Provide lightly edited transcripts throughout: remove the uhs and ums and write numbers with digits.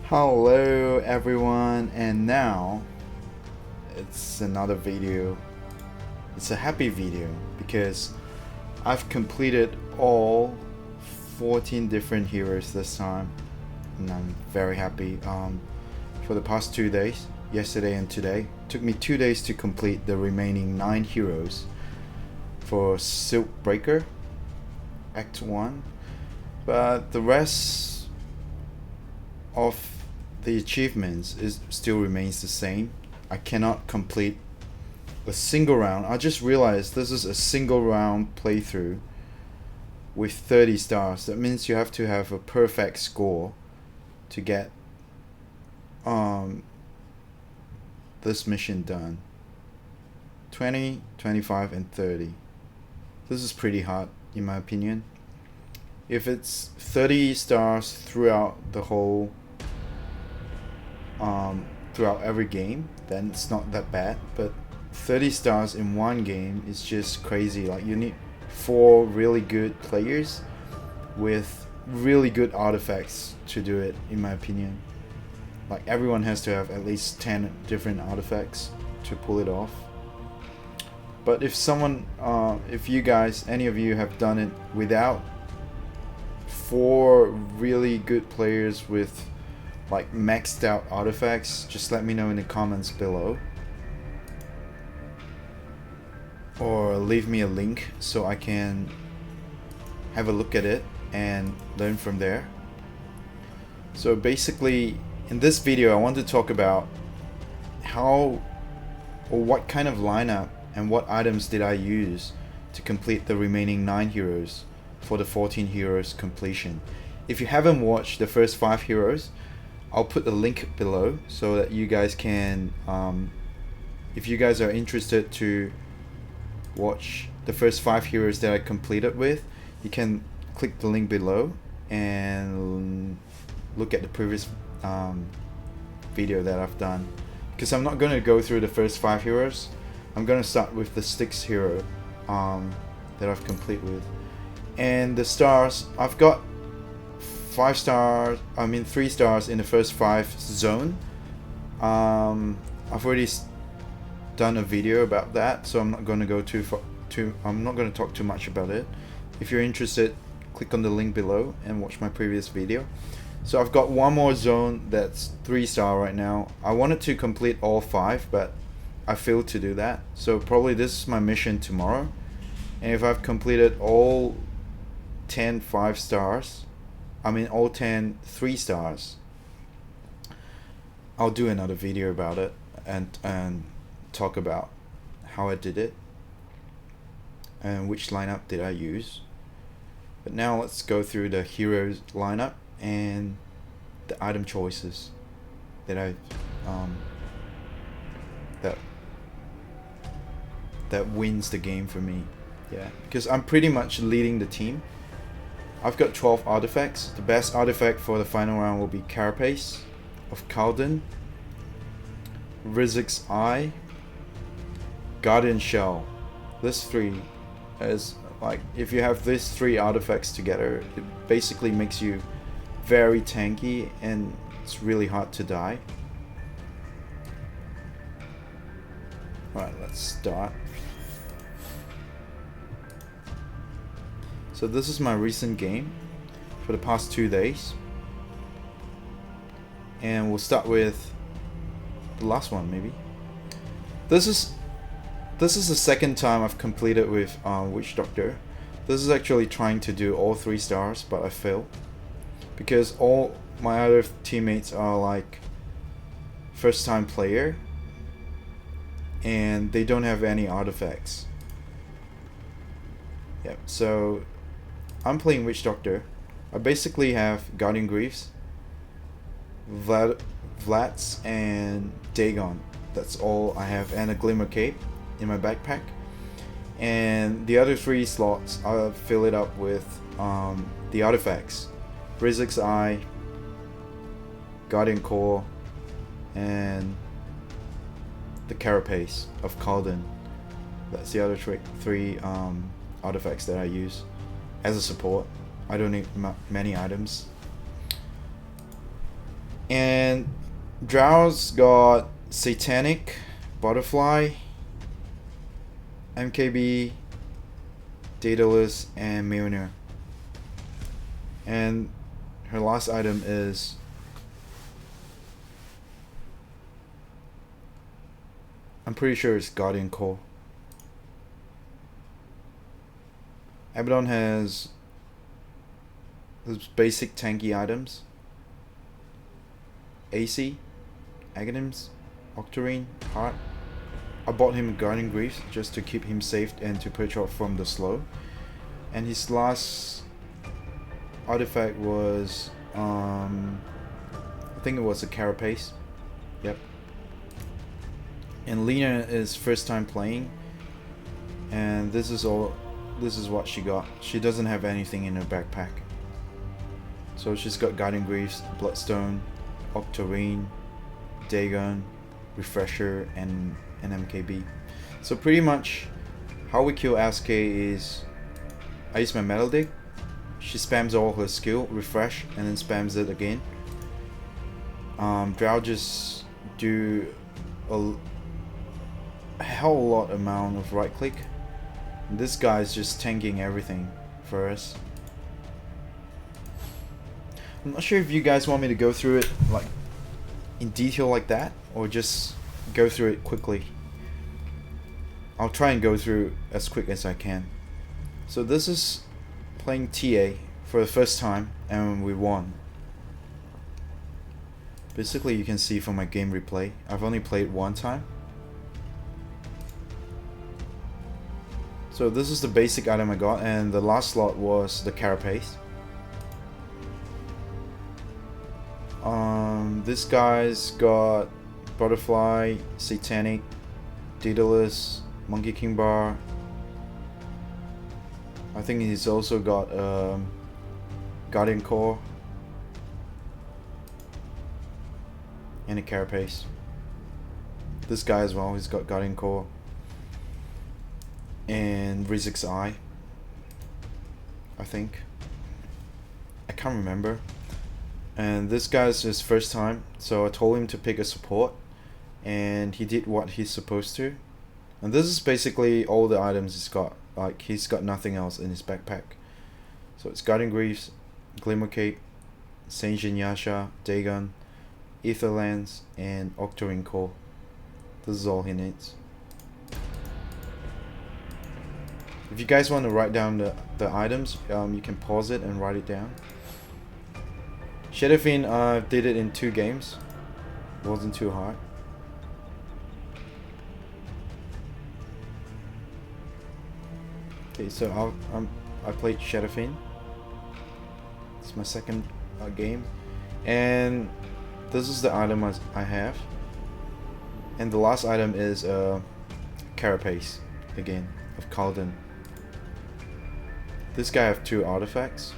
Hello everyone, and now it's another video. It's a happy video because I've completed all 14 different heroes this time, and I'm very happy. For the past 2 days, yesterday and today, took me 2 days to complete the remaining 9 heroes for Siltbreaker Act 1, but the rest of the achievements still remains the same. I cannot complete a single round. I just realized this is a single round playthrough with 30 stars. That means you have to have a perfect score to get this mission done. 20, 25 and 30. This is pretty hard in my opinion. If it's 30 stars throughout the whole throughout every game, then it's not that bad, but 30 stars in one game is just crazy. Like, you need 4 really good players with really good artifacts to do it, in my opinion. Like, everyone has to have at least 10 different artifacts to pull it off. But if someone if you guys, any of you have done it without 4 really good players with like maxed out artifacts, just let me know in the comments below, or leave me a link so I can have a look at it and learn from there. So basically, in this video I want to talk about how or what kind of lineup and what items did I use to complete the remaining 9 heroes for the 14 heroes completion. If you haven't watched the first 5 heroes, I'll put the link below so that you guys can, if you guys are interested to watch the first 5 heroes that I completed with, you can click the link below and look at the previous video that I've done. Because I'm not going to go through the first 5 heroes. I'm going to start with the 6th hero that I've completed with. And the stars, I've got 3 stars in the first 5 zone. I've already done a video about that, so I'm not going to go I'm not going to talk too much about it. If you're interested, click on the link below and watch my previous video. So I've got one more zone that's 3 star right now. I wanted to complete all 5, but I failed to do that. So probably this is my mission tomorrow. And if I've completed all 10 5 stars, all 10 3 stars, I'll do another video about it and talk about how I did it and which lineup did I use. But now let's go through the heroes lineup and the item choices that I've that wins the game for me. Yeah, because I'm pretty much leading the team. I've got 12 artifacts. The best artifact for the final round will be Carapace of Calden, Rizik's Eye, Guardian Shell. This 3 is like, if you have these 3 artifacts together, it basically makes you very tanky and it's really hard to die. Alright, let's start. So this is my recent game for the past 2 days, and we'll start with the last one. Maybe this is the second time I've completed with Witch Doctor. This is actually trying to do all 3 stars, but I failed because all my other teammates are like first time player and they don't have any artifacts. Yep, so I'm playing Witch Doctor. I basically have Guardian Greaves, Vlats and Dagon. That's all I have, and a Glimmer Cape in my backpack. And the other 3 slots, I'll fill it up with the artifacts: Rizik's Eye, Guardian Core, and the Carapace of Calden. That's the other 3 artifacts that I use as a support. I don't need many items. And Drow's got Satanic, Butterfly, MKB, Daedalus, and Mjolnir. And her last item is I'm pretty sure it's Guardian Core. Abaddon has those basic tanky items. AC, Aghanims, Octarine, Heart. I bought him Guardian Greaves just to keep him safe and to perch off from the slow. And his last artifact was I think it was a Carapace. Yep. And Lena is first time playing, and this is what she got. She doesn't have anything in her backpack. So she's got Guardian Greaves, Bloodstone, Octarine, Dagon, Refresher, and an MKB. So pretty much how we kill SK is I use my Metal Dig. She spams all her skill, refresh, and then spams it again. Drow just do a hell lot amount of right click. This guy's just tanking everything for us. I'm not sure if you guys want me to go through it like in detail like that, or just go through it quickly. I'll try and go through as quick as I can. So this is playing TA for the first time, and we won. Basically, you can see from my game replay, I've only played one time. So this is the basic item I got, and the last slot was the Carapace. This guy's got Butterfly, Satanic, Daedalus, Monkey King Bar. I think he's also got Guardian Core and a Carapace. This guy as well, he's got Guardian Core and Rizik's Eye, I think. I can't remember. And this guy's his first time, so I told him to pick a support, and he did what he's supposed to. And this is basically all the items he's got. Like, he's got nothing else in his backpack. So it's Guardian Greaves, Glimmer Cape, Saint Yasha, Dagon, Aetherlands, and Octarine Core. This is all he needs. If you guys want to write down the items, you can pause it and write it down. Shadowfiend did it in 2 games. It wasn't too hard. Okay, so I played Shadowfiend. It's my second game, and this is the item I have. And the last item is Carapace again of Kaladin. This guy have 2 artifacts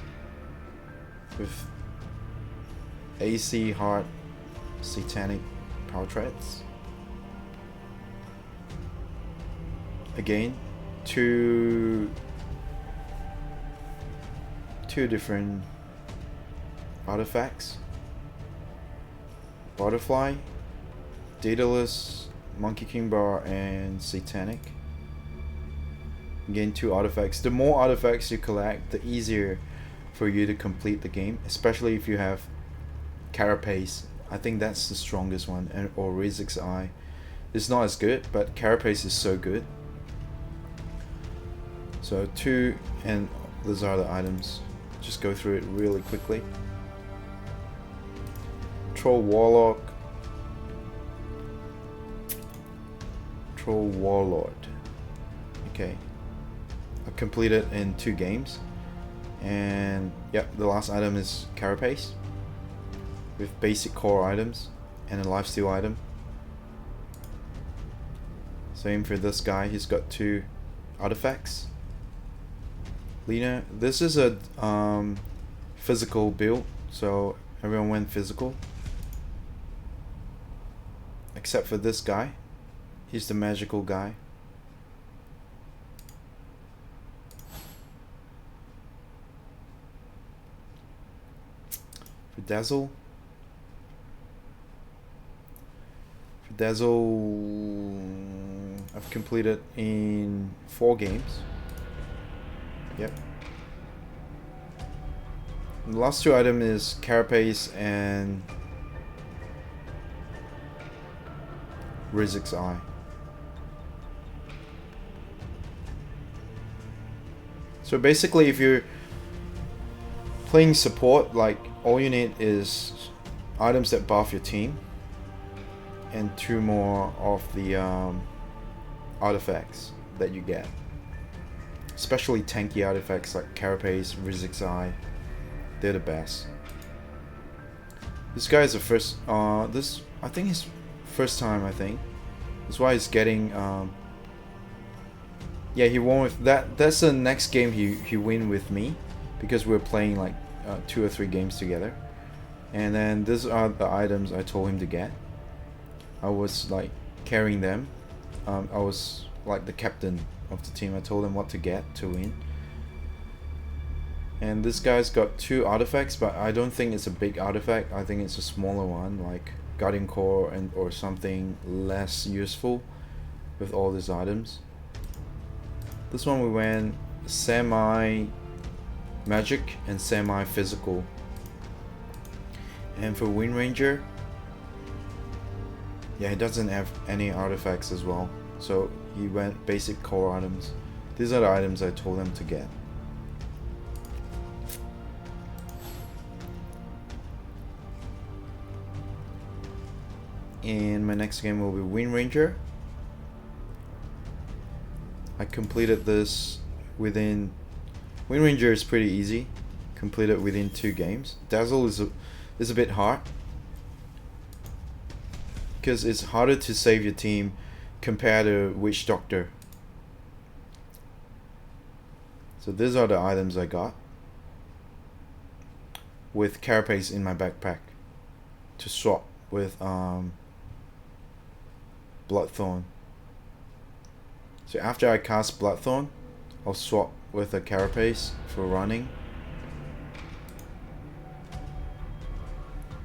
with AC, Heart, Satanic, Power Threats. Again, two different artifacts. Butterfly, Daedalus, Monkey King Bar, and Satanic. Again, 2 artifacts. The more artifacts you collect, the easier for you to complete the game, especially if you have Carapace. I think that's the strongest one, or Rizik's Eye. It's not as good, but Carapace is so good. So 2, and those are the items. Just go through it really quickly. Troll Warlock, Troll Warlord. Okay, I completed in 2 games, and yep, the last item is Carapace with basic core items and a lifesteal item. Same for this guy, he's got 2 artifacts. Lena, this is a physical build, so everyone went physical except for this guy. He's the magical guy. For Dazzle, Dazzle I've completed in 4 games. Yep. The last 2 items is Carapace and Rizik's Eye. So basically, if you're playing support, like, all you need is items that buff your team and 2 more of the artifacts that you get. Especially tanky artifacts like Carapace, Rizik's Eye. They're the best. This guy is the first, I think his first time, I think. That's why he's getting, yeah, he won with that. That's the next game he win with me, because we're playing like 2 or 3 games together. And then these are the items I told him to get. I was like carrying them. I was like the captain of the team. I told him what to get to win. And this guy's got 2 artifacts, but I don't think it's a big artifact. I think it's a smaller one, like Guardian Core and or something less useful with all these items. This one we went semi-magic and semi-physical. And for Wind Ranger, yeah, he doesn't have any artifacts as well. So he went basic core items. These are the items I told him to get. And my next game will be Wind Ranger. I completed this within... Wind Ranger is pretty easy. Completed within 2 games. Dazzle is a bit hard, because it's harder to save your team compared to Witch Doctor. So these are the items I got with Carapace in my backpack to swap with Bloodthorn. So after I cast Bloodthorn, I'll swap with a Carapace for running.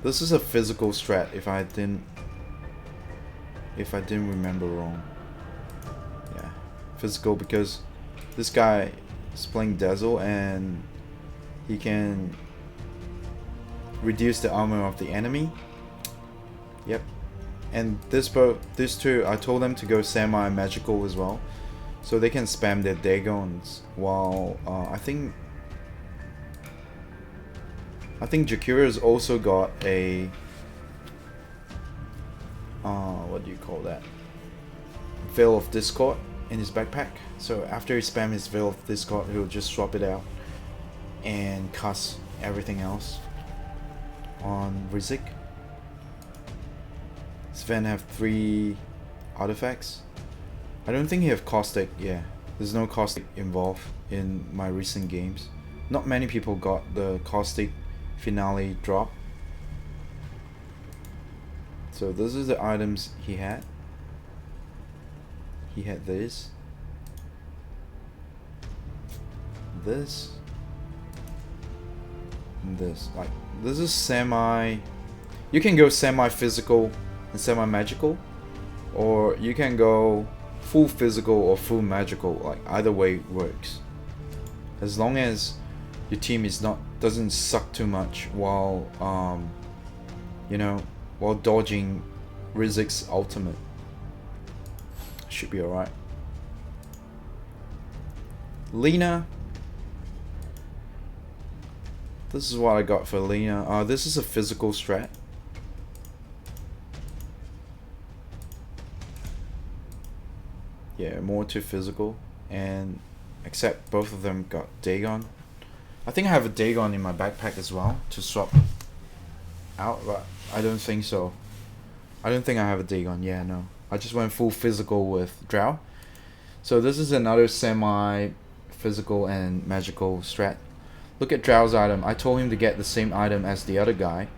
This is a physical strat if I didn't remember wrong. Yeah, physical, because this guy is playing Dazzle and he can reduce the armor of the enemy. Yep. And these 2, I told them to go semi-magical as well, so they can spam their Dagons, while I think Jakira's also got a what do you call that? Veil of Discord in his backpack. So after he spams his Veil of Discord, he'll just swap it out and cast everything else on Rizik. Sven have 3 artifacts. I don't think he have Caustic. Yeah, there's no Caustic involved in my recent games. Not many people got the Caustic finale drop. So those are the items he had. He had this, and this. Like, this is semi... You can go semi-physical and semi-magical, or you can go full physical or full magical. Like, either way works, as long as your team doesn't suck too much while you know, while dodging Rizik's ultimate. Should be alright. Lena. This is what I got for Lena. This is a physical strat. Yeah, more to physical, and except both of them got Dagon. I think I have a Dagon in my backpack as well to swap out, but I don't think so. I don't think I have a Dagon. Yeah, no. I just went full physical with Drow. So this is another semi-physical and magical strat. Look at Drow's item. I told him to get the same item as the other guy,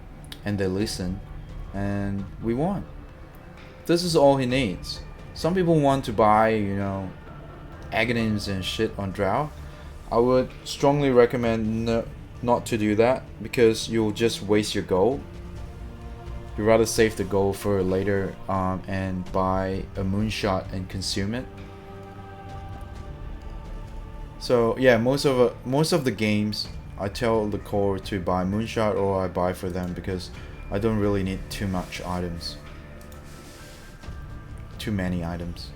and they listened, and we won. This is all he needs. Some people want to buy, you know, Aghanims and shit on Drow. I would strongly recommend not to do that, because you'll just waste your gold. you'd rather save the gold for later and buy a moonshot and consume it. So yeah, most of the games I tell the core to buy moonshot, or I buy for them because I don't really need too much items. Too many items.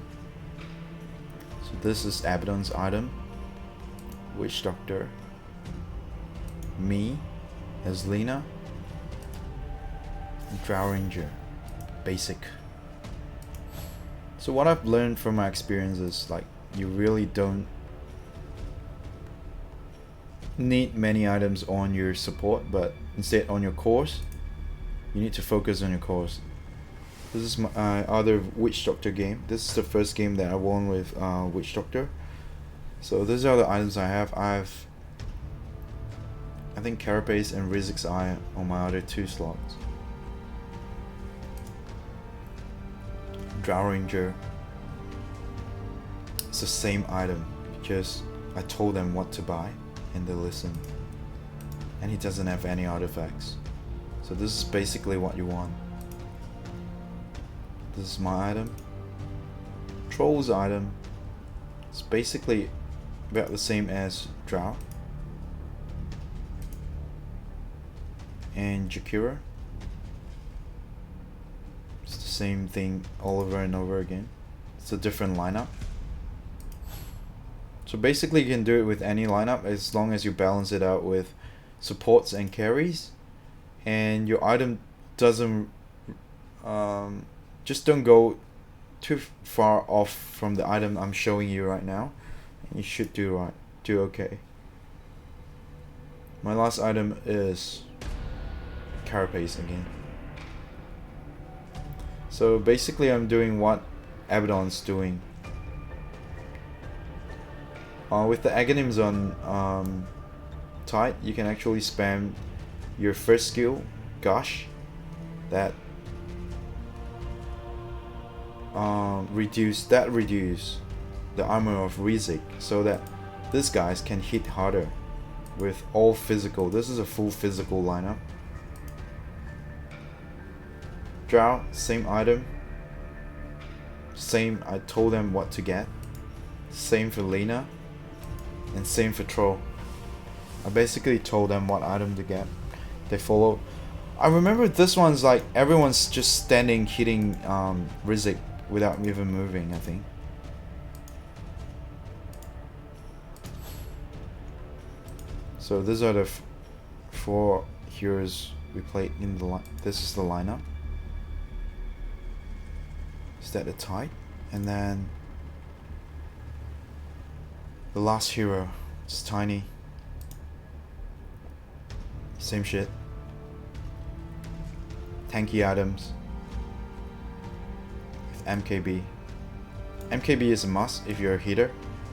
So this is Abaddon's item. Witch Doctor. Me as Lena. Drow Ranger. Basic. So what I've learned from my experience is, like, you really don't need many items on your support, but instead on your cores, you need to focus on your cores. This is my other Witch Doctor game. This is the first game that I won with Witch Doctor. So these are the items I have. I think Carapace and Rizik's Eye on my other 2 slots. Drow Ranger. It's the same item, just I told them what to buy and they listen. And he doesn't have any artifacts. So this is basically what you want. This is my item. Troll's item. It's basically about the same as Drow. And Jakira. It's the same thing all over and over again. It's a different lineup. So basically you can do it with any lineup as long as you balance it out with supports and carries. And your item doesn't... just don't go too far off from the item I'm showing you right now. And you should do okay. My last item is Carapace again. So basically I'm doing what Abaddon's doing. With the Aghanims on tight, you can actually spam your first skill, Gush, that reduce the armor of Rizik, so that these guys can hit harder with all physical. This is a full physical lineup. Drow, same item. Same, I told them what to get. Same for Lena. And same for Troll. I basically told them what item to get. They follow. I remember this one's like everyone's just standing hitting Rizik without even moving, I think. So these are the 4 heroes we played in the line. This is the lineup. Is that the type? And then the last hero, it's Tiny. Same shit. Tanky items with MKB. MKB is a must if you're a hitter,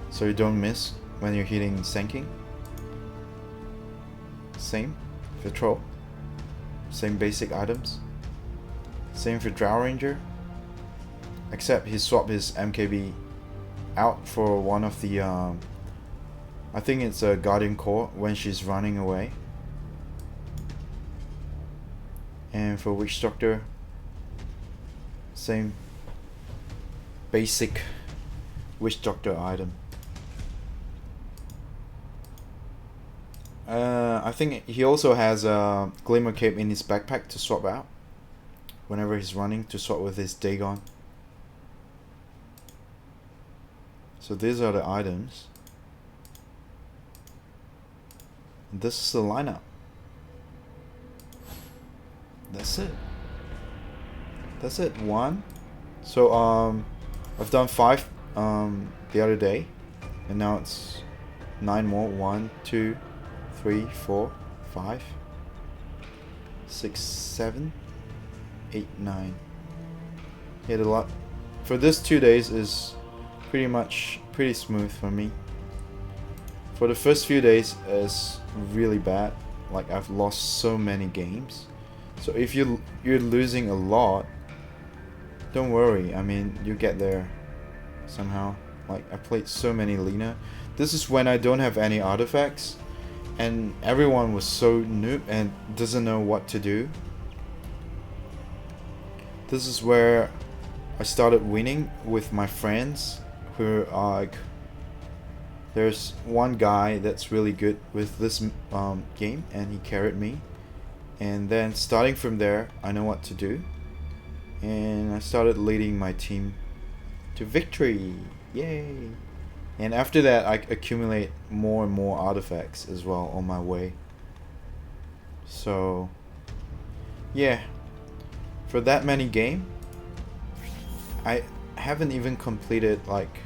so you don't miss when you're hitting Senking. Same for Troll. Same basic items. Same for Drow Ranger. Except he swapped his MKB out for one of the I think it's a Guardian Core when she's running away. And for Witch Doctor, same basic Witch Doctor item. I think he also has a Glimmer Cape in his backpack to swap out whenever he's running, to swap with his Dagon. So these are the items. And this is the lineup. That's it. That's it. 1. So I've done 5 the other day, and now it's 9 more. 1, 2, 3, 4, 5, 6, 7, 8, 9. Hit a lot. For this 2 days is pretty smooth for me. For the first few days is really bad. Like, I've lost so many games. So if you're losing a lot, don't worry. I mean, you get there somehow. Like, I played so many Lena. This is when I don't have any artifacts, and everyone was so noob and doesn't know what to do. this is where I started winning with my friends who are like, there's one guy that's really good with this game and he carried me, and then starting from there I know what to do and I started leading my team to victory. Yay! And after that I accumulate more and more artifacts as well on my way. So yeah, for that many game I haven't even completed like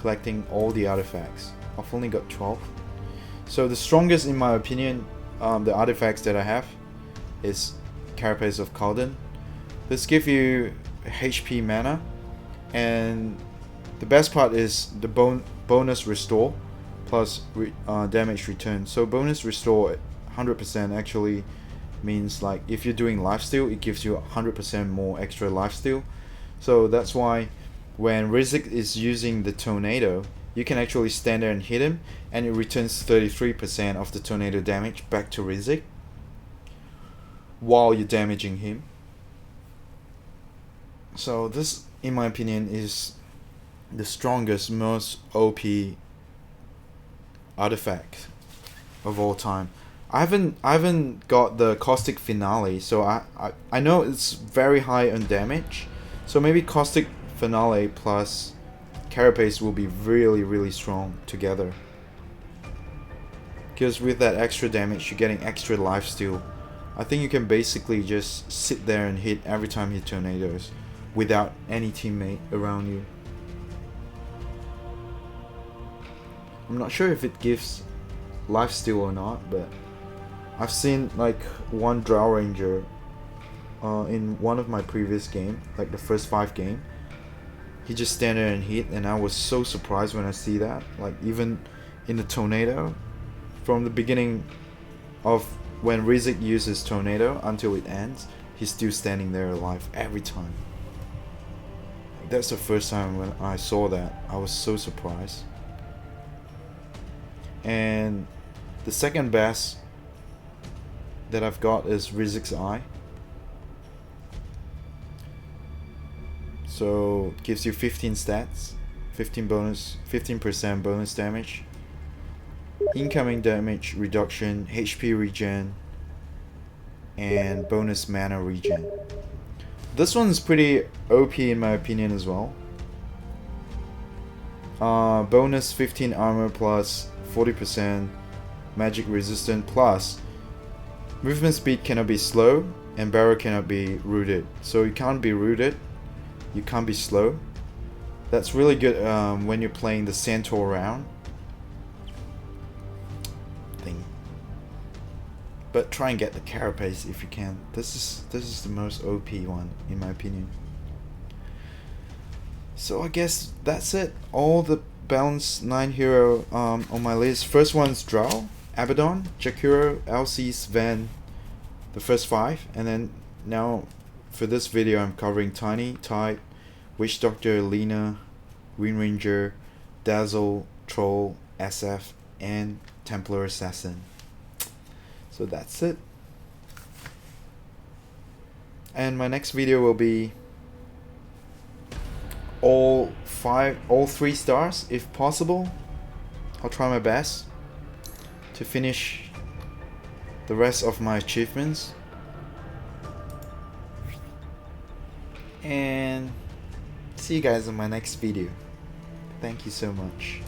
collecting all the artifacts. I've only got 12. So the strongest in my opinion, the artifacts that I have is Carapace of Calden. This gives you HP mana, and the best part is the bonus restore plus damage return. So bonus restore 100% actually means like if you're doing lifesteal, it gives you 100% more extra lifesteal. So that's why when Rizik is using the tornado, you can actually stand there and hit him and it returns 33% of the tornado damage back to Rizik while you're damaging him. So this, in my opinion, is the strongest, most OP artifact of all time. I haven't got the Caustic Finale, so I know it's very high on damage. So maybe Caustic Finale plus Carapace will be really strong together. Because with that extra damage, you're getting extra lifesteal. I think you can basically just sit there and hit every time you tornadoes without any teammate around you. I'm not sure if it gives lifesteal or not, but I've seen like one Drow Ranger in one of my previous game, like the first 5 game. He just stand there and hit, and I was so surprised when I see that. Like even in the tornado, from the beginning of when Rizik uses tornado until it ends, he's still standing there alive every time. That's the first time when I saw that. I was so surprised. And the second best that I've got is Rizik's Eye. So it gives you 15 stats, 15% bonus damage, incoming damage reduction, HP regen, and bonus mana regen. This one's pretty OP in my opinion as well. Bonus 15 armor plus 40% magic resistant plus movement speed cannot be slow and barrel cannot be rooted. So you can't be rooted, you can't be slow. That's really good when you're playing the Centaur round thing. But try and get the Carapace if you can. This is the most OP one in my opinion. So I guess that's it. All the balanced 9 hero on my list. First one's Drow, Abaddon, Jakiro, LC, Sven, the first 5, and then now for this video I'm covering Tiny, Tide, Witch Doctor, Lena, Wind Ranger, Dazzle, Troll, SF, and Templar Assassin. So that's it. And my next video will be all 3 stars if possible. I'll try my best to finish the rest of my achievements. And see you guys in my next video. Thank you so much.